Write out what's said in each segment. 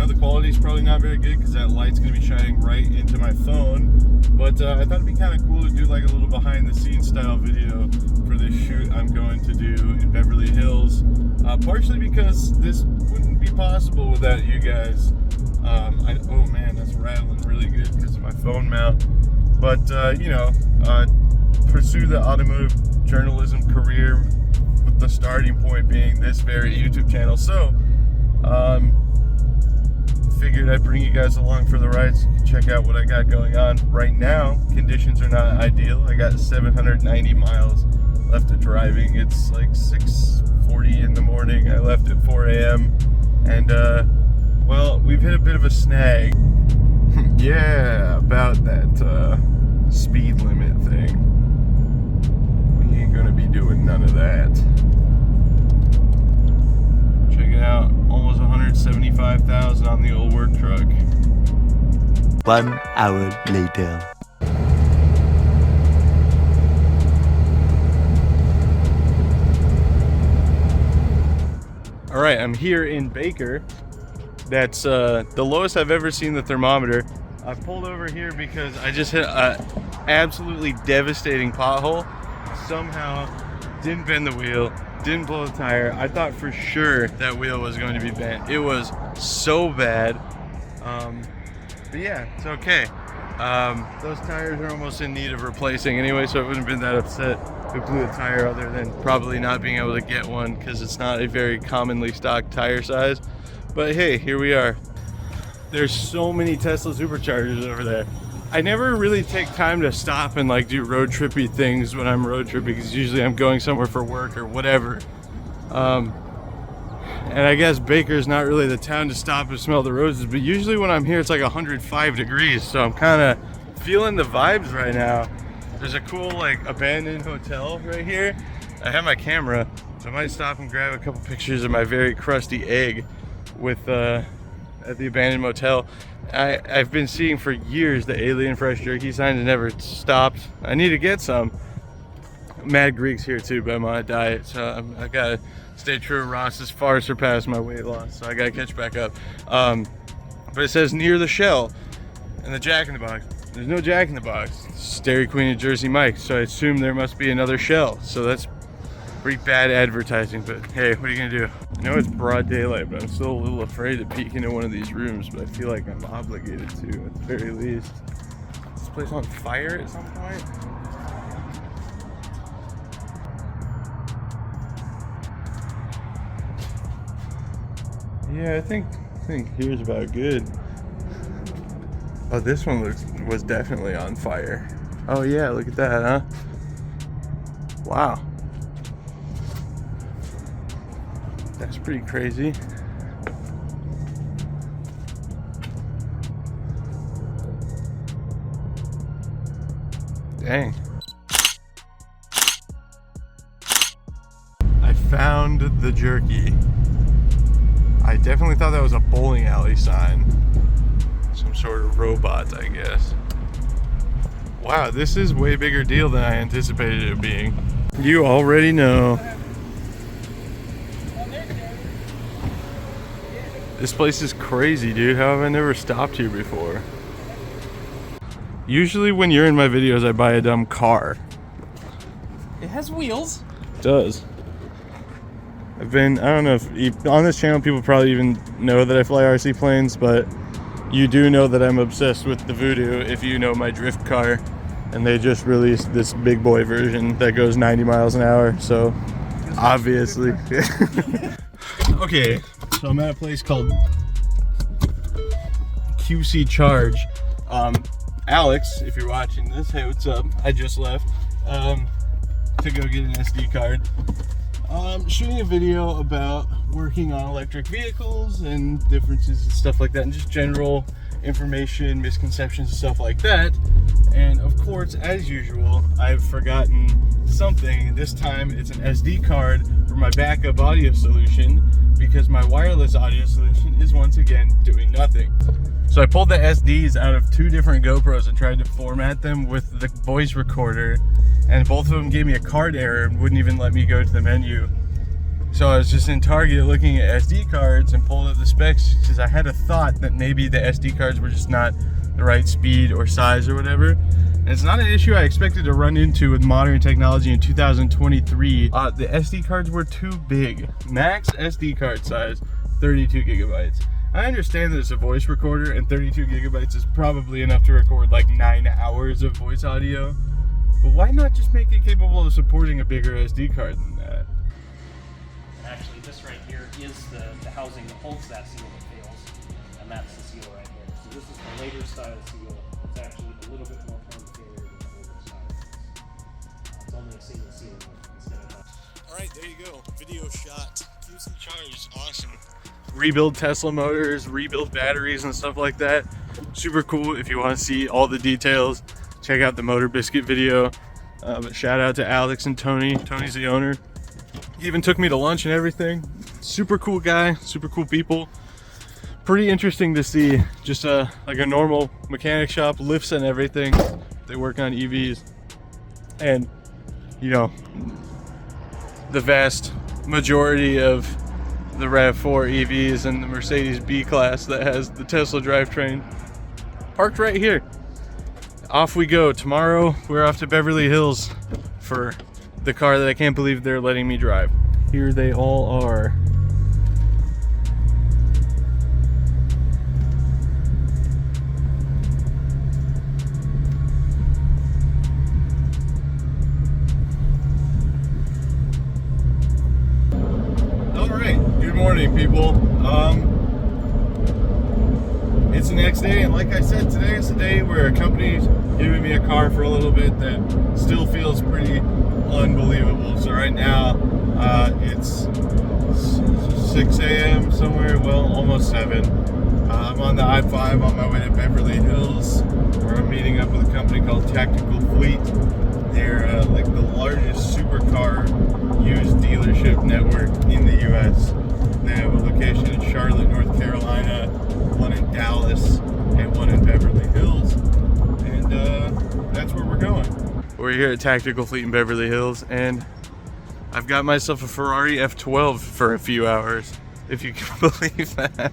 know the quality's probably not very good because that light's going to be shining right into my phone. But I thought it'd be kind of cool to do like a little behind the scenes style video for this shoot I'm going to do in Beverly Hills. Partially because this wouldn't be possible without you guys. Oh man, that's rattling really good because of my phone mount. But you know, pursue the automotive journalism career with the starting point being this very YouTube channel. So figured I'd bring you guys along for the ride so you can check out what I got going on. Right now, conditions are not ideal. I got 790 miles left of driving. It's like 6:40 in the morning. I left at 4 a.m. and well, we've hit a bit of a snag. Yeah, about that speed limit thing. We ain't gonna be doing none of that. Check it out, almost 175,000 on the old work truck. 1 hour later. All right, I'm here in Baker. That's the lowest I've ever seen the thermometer. I pulled over here because I just hit a absolutely devastating pothole. Somehow didn't bend the wheel, didn't blow the tire. I thought for sure that wheel was going to be bent. It was so bad. But yeah, it's okay. Those tires are almost in need of replacing anyway, so I wouldn't have been that upset if it blew a tire, other than probably not being able to get one because it's not a very commonly stocked tire size. But hey, here we are. There's so many Tesla superchargers over there. I never really take time to stop and like do road trippy things when I'm road tripping, because usually I'm going somewhere for work or whatever. And I guess Baker's not really the town to stop and smell the roses, but usually when I'm here it's like 105 degrees, so I'm kind of feeling the vibes right now. There's a cool like abandoned hotel right here. I have my camera, so I might stop and grab a couple pictures of my very crusty egg with at the abandoned motel. I've been seeing for years the alien fresh jerky sign and never stopped. I need to get some. Mad Greek's here too, but I'm on a diet, so I gotta stay true. Ross has far surpassed my weight loss, so I gotta catch back up. But it says near the Shell and the Jack in the Box. There's no Jack in the Box. It's Dairy Queen and Jersey Mike's, so I assume there must be another Shell. So that's pretty bad advertising, but hey, what are you gonna do? I know it's broad daylight, but I'm still a little afraid to peek into one of these rooms, but I feel like I'm obligated to, at the very least. Is this place on fire at some point? Yeah, I think here's about good. Oh, this one was definitely on fire. Oh yeah, look at that, huh? Wow. That's pretty crazy. Dang. I found the jerky. I definitely thought that was a bowling alley sign. Some sort of robot, I guess. Wow, this is way bigger deal than I anticipated it being. You already know. This place is crazy, dude. How have I never stopped here before? Usually when you're in my videos, I buy a dumb car. It has wheels. It does. I don't know if on this channel people probably even know that I fly RC planes, but you do know that I'm obsessed with the Voodoo if you know my drift car. And they just released this big boy version that goes 90 miles an hour, so obviously. Okay, so I'm at a place called QC Charge. Alex, if you're watching this, hey, what's up? I just left to go get an SD card. Shooting a video about working on electric vehicles and differences and stuff like that, and just general information, misconceptions and stuff like that. And of course, as usual, I've forgotten something, and this time it's an SD card for my backup audio solution, because my wireless audio solution is once again doing nothing. So I pulled the SDs out of 2 different GoPros and tried to format them with the voice recorder, and both of them gave me a card error and wouldn't even let me go to the menu. So I was just in Target looking at SD cards and pulled up the specs because I had a thought that maybe the SD cards were just not the right speed or size or whatever. And it's not an issue I expected to run into with modern technology in 2023. The SD cards were too big. Max SD card size, 32 gigabytes. I understand that it's a voice recorder and 32 gigabytes is probably enough to record like 9 hours of voice audio. But why not just make it capable of supporting a bigger SD card than that? Actually, this right here is the housing that holds that seal that fails, and that's the seal right here. So this is the later style seal. It's actually a little bit more prone to failure than the older style. It's only a single seal instead of that. All right, there you go. Video shot. Keeps and charged. Awesome. Rebuild Tesla motors, rebuild batteries and stuff like that. Super cool. If you want to see all the details, check out the MotorBiscuit video. But shout out to Alex and Tony. Tony's the owner. He even took me to lunch and everything. Super cool guy, super cool people. Pretty interesting to see just like a normal mechanic shop, lifts and everything. They work on EVs. And, you know, the vast majority of the RAV4 EVs and the Mercedes B-Class that has the Tesla drivetrain parked right here. Off we go. Tomorrow we're off to Beverly Hills for the car that I can't believe they're letting me drive. Here they all are. All right, good morning, people. It's the next day, and like I said, today is the day where a company's giving me a car for a little bit that still feels pretty unbelievable. So right now, it's 6 a.m. somewhere, well, almost 7. I'm on the I-5 on my way to Beverly Hills, where I'm meeting up with a company called Tactical Fleet. They're like the largest supercar used dealership network in the U.S. They have a location in Charlotte, North Carolina, one in Dallas, and one in Beverly Hills. And that's where we're going. We're here at Tactical Fleet in Beverly Hills, and I've got myself a Ferrari F12 for a few hours, if you can believe that.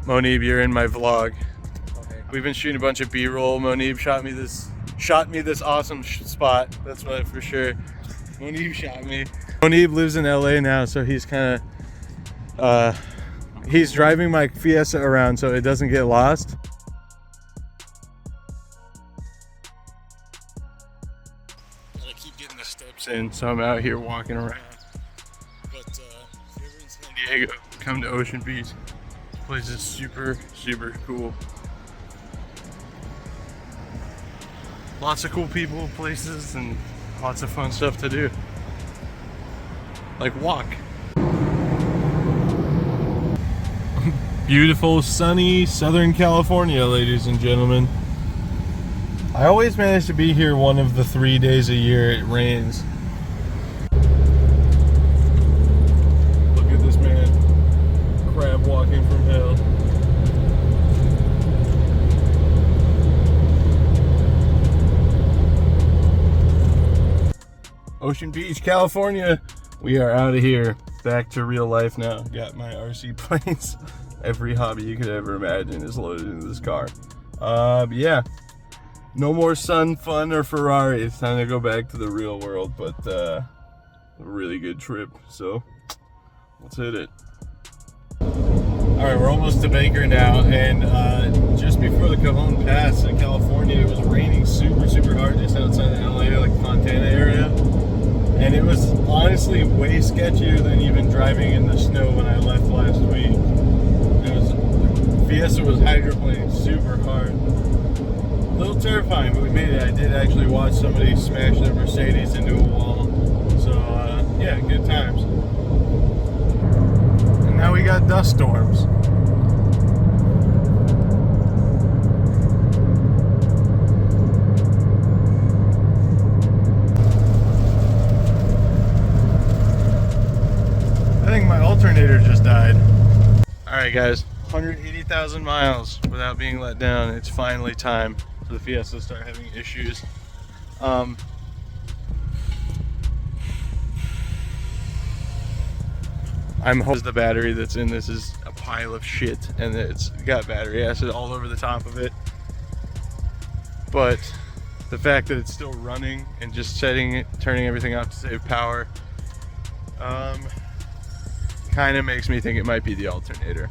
Monib, you're in my vlog. Okay. We've been shooting a bunch of B-roll. Monib shot me this awesome spot. That's what for sure. Monib shot me. Monib lives in LA now, so he's kind of he's driving my Fiesta around so it doesn't get lost. Gotta keep getting the steps in, so I'm out here walking around. But if you're ever in San Diego, come to Ocean Beach. This place is super, super cool. Lots of cool people, places, and lots of fun stuff to do. Like walk. Beautiful, sunny Southern California, ladies and gentlemen. I always manage to be here one of the 3 days a year it rains. Look at this man, crab walking from hell. Ocean Beach, California. We are out of here. Back to real life now. Got my RC planes. Every hobby you could ever imagine is loaded into this car. Yeah. No more sun, fun, or Ferrari. It's time to go back to the real world, but a really good trip. So let's hit it. All right, we're almost to Baker now, and just before the Cajon Pass in California, it was raining super, super hard just outside of LA, like Fontana area. And it was honestly way sketchier than even driving in the snow when I left last week. Fiesta was hydroplaning super hard. A little terrifying, but we made it. I did actually watch somebody smash their Mercedes into a wall. So, yeah, good times. And now we got dust storms. I think my alternator just died. Alright guys, 180,000 miles without being let down. It's finally time for the Fiesta to start having issues. I'm hoping the battery that's in this is a pile of shit and it's got battery acid all over the top of it. But the fact that it's still running and just setting it, turning everything off to save power, kind of makes me think it might be the alternator.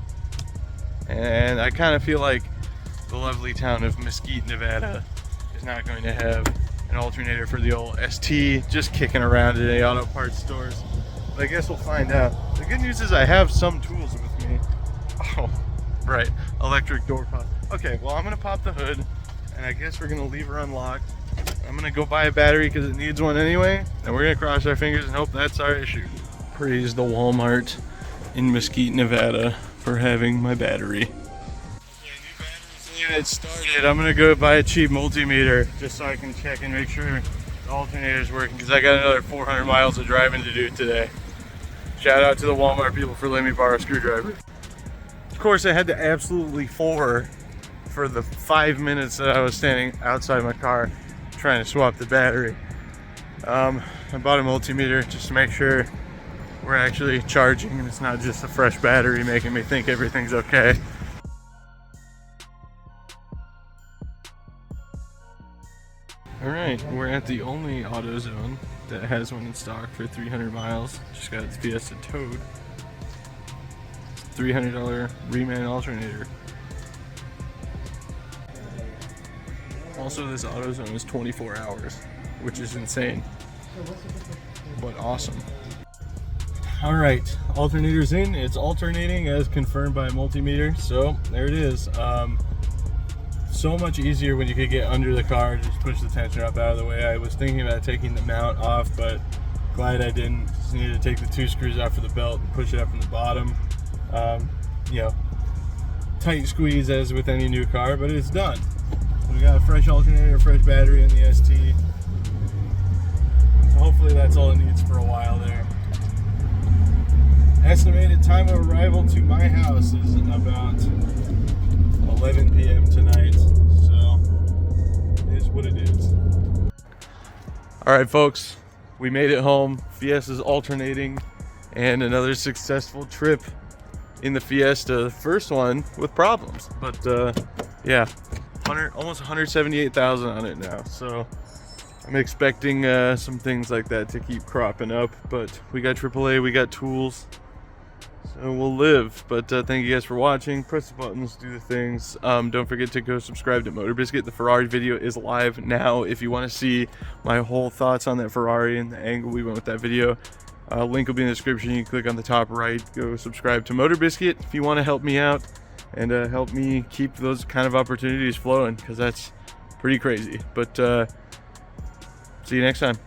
And I kind of feel like the lovely town of Mesquite, Nevada is not going to have an alternator for the old ST just kicking around at any auto parts stores. But I guess we'll find out. The good news is I have some tools with me. Oh, right, electric door pop. Okay, well I'm gonna pop the hood and I guess we're gonna leave her unlocked. I'm gonna go buy a battery because it needs one anyway, and we're gonna cross our fingers and hope that's our issue. Praise the Walmart in Mesquite, Nevada for having my battery. Okay, new battery's in, it started. I'm gonna go buy a cheap multimeter just so I can check and make sure the alternator's working because I got another 400 miles of driving to do today. Shout out to the Walmart people for letting me borrow a screwdriver. Of course, I had to absolutely for the 5 minutes that I was standing outside my car trying to swap the battery. I bought a multimeter just to make sure we're actually charging and it's not just a fresh battery making me think everything's okay. Alright, we're at the only AutoZone that has one in stock for 300 miles. Just got its Fiesta towed. $300 reman alternator. Also, this AutoZone is 24 hours, which is insane, but awesome. All right, alternator's in. It's alternating as confirmed by a multimeter. So there it is. So much easier when you could get under the car, just push the tensioner up out of the way. I was thinking about taking the mount off, but glad I didn't. Just needed to take the 2 screws off for the belt and push it up from the bottom. You know, tight squeeze as with any new car, but it's done. We got a fresh alternator, a fresh battery in the ST. So hopefully that's all it needs for a while there. Estimated time of arrival to my house is about 11 p.m. tonight, so it is what it is. All right, folks, we made it home. Fiesta's alternating, and another successful trip in the Fiesta. The first one with problems, but yeah, almost 178,000 on it now. So I'm expecting some things like that to keep cropping up, but we got AAA, we got tools. So we'll live. But thank you guys for watching. Press the buttons, do the things. Don't forget to go subscribe to MotorBiscuit. The Ferrari video is live now. If you want to see my whole thoughts on that Ferrari and the angle we went with that video, link will be in the description. You can click on the top right. Go subscribe to MotorBiscuit if you want to help me out and help me keep those kind of opportunities flowing, because that's pretty crazy. But see you next time.